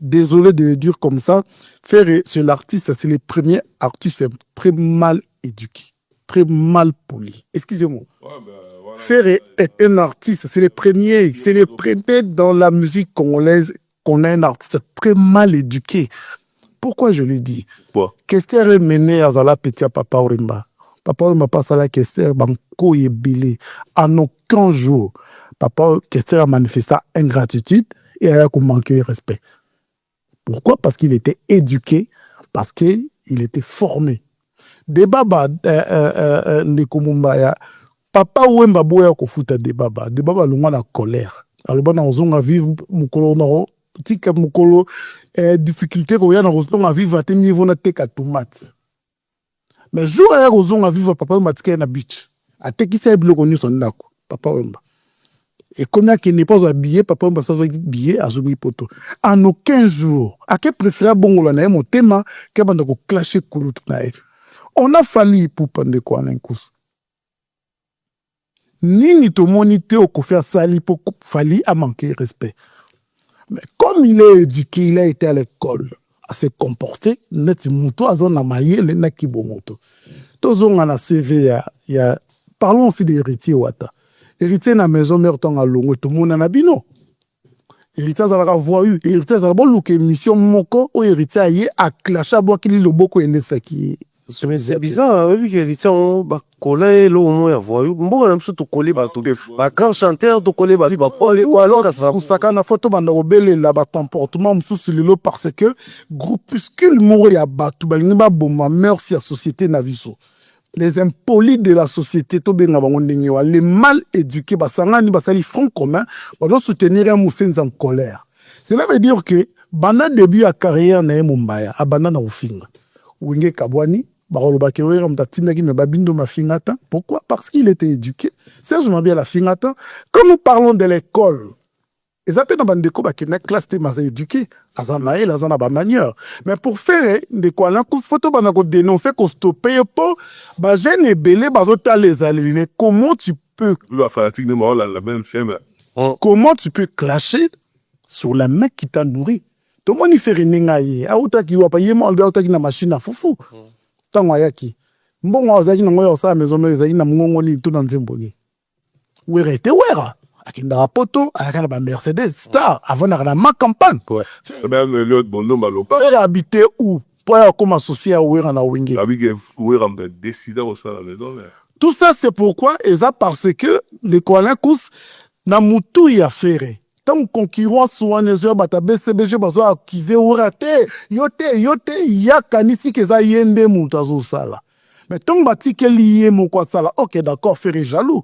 Désolé de le dire comme ça. Ferré, c'est l'artiste, c'est le premier artiste très mal éduqué, très mal poli. Excusez-moi. Ouais, ben, voilà. Ferré est un artiste, c'est le premier dans la musique congolaise qu'on a un artiste très mal éduqué. Pourquoi je le dis? Qu'est-ce qui est mené à Zala Petit à Papa Orimba? Papa Orimba passe à la question, banco et belé. En aucun jour, Papa question a manifesté ingratitude et a manqué de respect. Pourquoi? Parce qu'il était éduqué, parce qu'il était formé. Debaba, Nekomumba, Papa Wemba Boya Kofuta Debaba, Debaba l'on a la colère. Alors, on a vivre Mukolo, tika Mukolo, difficulté qu'on a à vivre à tes niveaux na teka tomate. Mais jour à on a vivre Papa Wemba tika na beach. A te qui s'est bloqué son nako, Papa Wemba. Et comme il n'est pas habillé, Papa Wemba s'est habillé à Zoui Poto. En aucun jour, à quel préféré bon on a mon thème, qu'il va nous clasher Koulout naïf. On a fallu pour prendre quoi en un coup. Ni to monité au faire sali pour fallu à manquer de respect. Mais comme il est éduqué, il a été à l'école, à se comporter, net mouto à zone amaye le naki bomoto. Tous on a la CV parlons aussi des héritiers wata. Héritier na maison mère ton à longo tout monde na bino. Héritier ça la voix héritier ça bon look émission moko o héritier aye a clasha bo kili loboko ene saki. C'est bizarre, oui, que les gens collent l'eau au moins voir. Bon, on a tout collé bah tout bah quand chanteur tout collé bah quoi alors ça ça quand la photo banda obele là bas comportement sous le lot parce que groupuscule mourir bah tout bah ni ba bon merci à société na viso. Les impolis de la société to benga bango ndenge wa les mal éduqués bah sangani bah sali front commun bah doit soutenir un moussin en colère. Cela veut dire que banda début à carrière na Mumbaya a banda na ofinga. Wenge Kabwani pourquoi? Parce qu'il était éduqué. Serge Mabia la fingata. Quand nous parlons de l'école, ils appellent dans la classe de éduqué. Azanaï, azana ba manière. Mais pour faire des quoi là, photo banako dénoncer qu'on stoppe pas, bah jeune et belé, bah les aligner. Comment tu peux? La même chaîne. Comment tu peux clasher sur la mec qui t'a nourri? Tout le monde y fait rien. Ah, outa qui va pas y manger, outa qui na machine à foufou. Tango yaki mbongo azaki nango yo sa maison mais ezaki na mongo ni tout dans nzemboni wera te wera akinda poto akana ba Mercedes Star avant na ma campagne même l'autre bondo malopa faire habiter où pour comme associé à wera na wenge avec wera me décider au ça la maison. Tout ça c'est pourquoi et ça parce que les Koalakous na mutu ya faire tant concurrent soit nezo bata BCBG bazo accuser orate yote ya kanisi keza yende mutu azosala mais tant bati que lié mon quoi sala OK d'accord faire jaloux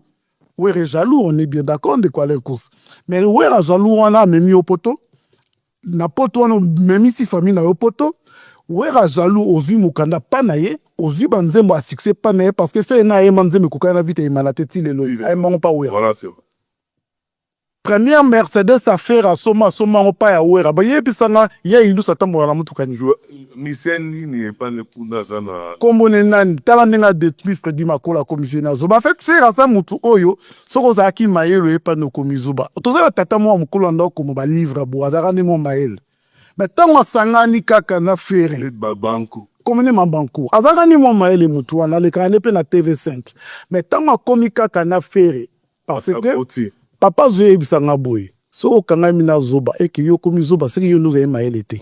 ouais jaloux on est bien d'accord de quoi les courses mais ouais jaloux on a même au poto na poto on même si famille na au poto ouais jaloux ozu mukanda panaye ozu banzembo a succès panaye parce que fait na emanzembe kokana vite imanateti lelo ay mon pas ouais voilà c'est première Mercedes à faire à Soma au pas à Ouera. Bah, yé, pisanga, yé, il nous s'attend à la moutou kani. Miseni n'est pas le coup d'azana. Comme on est nan, talanenga détruit Freddy Mako la commissionnaire. Zoba fait faire à ça moutou oyo, soko zaki maël et pas nos commisoba. Tout ça, tata moi, moukolanda comme ba livre à bois, darane mon maël. Mais tant on sangani kaka na faire. Le babanko. Comme on est ma banco. Azarani mon maël et moutou, on a les canapés pe na TV5. Mais tant on komi kaka na faire. Parce que. Papa Zoé bisanga boy. So kanga mina zoba et que yo komi zoba c'est que yo nous maël été.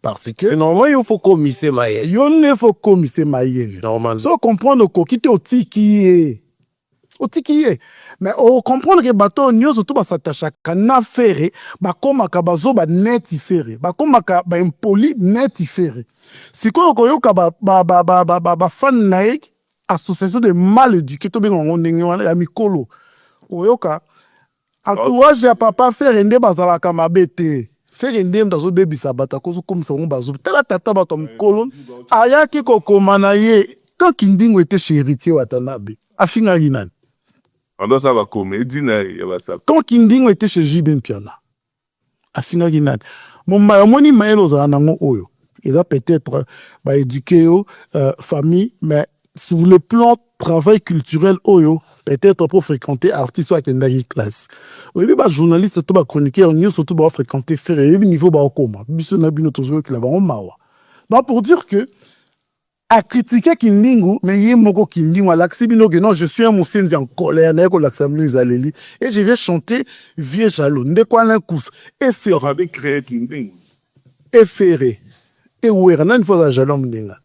Parce que normalement il faut commisser maël. Yo ne faut commisser maël. Normal. So comprendre ko kité au tiki est. Mais on comprendre que bateau nyozo tout ba s'attacher kana faire ba koma ka bazoba net ifere. Ba koma ka ba impoli net ifere. Si ko yo ka ba fan naik association de mal éduqués to bengo ndenge wana ya mikolo. Oyoka entourage ya papa faire ende bazala kama bete faire ende ndazo debisa bata kozo comme ça on bazo tala tata bato mkolo ayaki kokoma na ye quand kindingo était chez héritier watanabe afinga ginani ando ça va comédie na ya ba ça quand kindingo était chez Jibin Piana afinga ginani mon moni maelo za nango oyo ils a peut-être ba éduquer famille mais sur le plan travail culturel oyo peut-être pour fréquenter artiste avec une classe. Oui, bah journaliste to ba chroniqueur ni surtout ba fréquenter faire et niveau ba okoma. Biso na bino tozo ki la ba mawa. Donc pour dire que à critiquer Kindingu, mais il y a moko Kindingu, à l'axibino que non, je suis un moussenzi en colère, n'est-ce que l'axamino Zaleli, et je vais chanter Vieux Jaloux, n'est quoi l'un cousse, et faire, avec créé Kinding. et faire, et ouer, n'a une fois la jalom n'inga.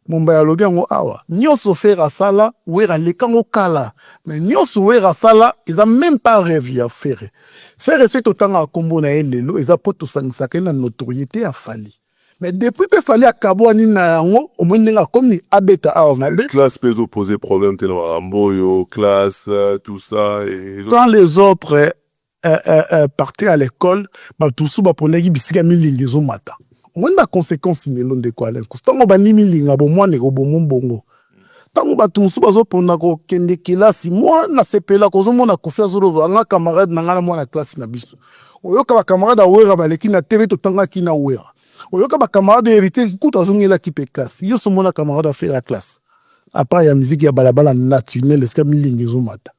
Mon bayalobi en awa, nyoso faire à sala, ouer à l'ékango kala, mais nyoso ouer à sala, ils ont même pas rêvé à faire. Faire, c'est autant à combo na elelo, ils ont pas tout ça, la notoriété à Fali. Mais depuis que fallait à Kabouani na yango, au moins n'enga comme ni abeta a Les classes peuvent poser problème, t'es dans Amboyo, classe, tout ça. Et... Quand les autres partaient à l'école, bah tout ça, bah pour n'aiguer bisiga milingi zo mata. Au moins la conséquence ni l'on de quoi là. Tant qu'on va ni milinga bon moi nego bon mon bongo. Tant qu'on va tout ça, bah zo pour n'ako kende kilasi moi na sepela kozo mo na kofia zo lo nga camarade na nga moi na classe na biso. Oyo ka camarade a wera ba leki na TV to tanga ki na wera. Oyoka ba camarade hérité kuta zongela ki pe classe yo so mona camarade a fait la classe à part ya musique ya balabala naturel est-ce que milingi zo mata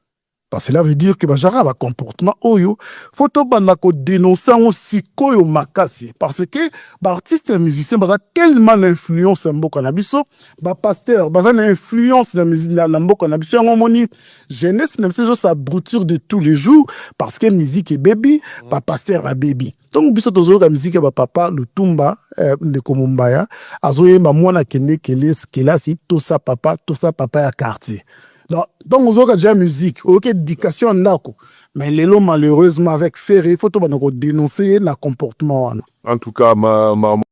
parce que cela veut dire que bajara ba comportement oyo photo banda ko dénoncer on sikoyo makasi parce que ba artiste et musicien ba tellement influence mboka na biso ba pasteur ba na influence na musique na mboka na biso on moni jeunesse na biso sa brouture de tous les jours parce que musique est baby ba pasteur a baby donc biso tozo ka musique ba papa le tumba de komumbaya azoye ba mwana kende kelasi to sa papa ya quartier. Donc, on a déjà musique, ok, éducation, mais les lots, malheureusement, avec Ferré, il faut dénoncer le comportement. En tout cas, ma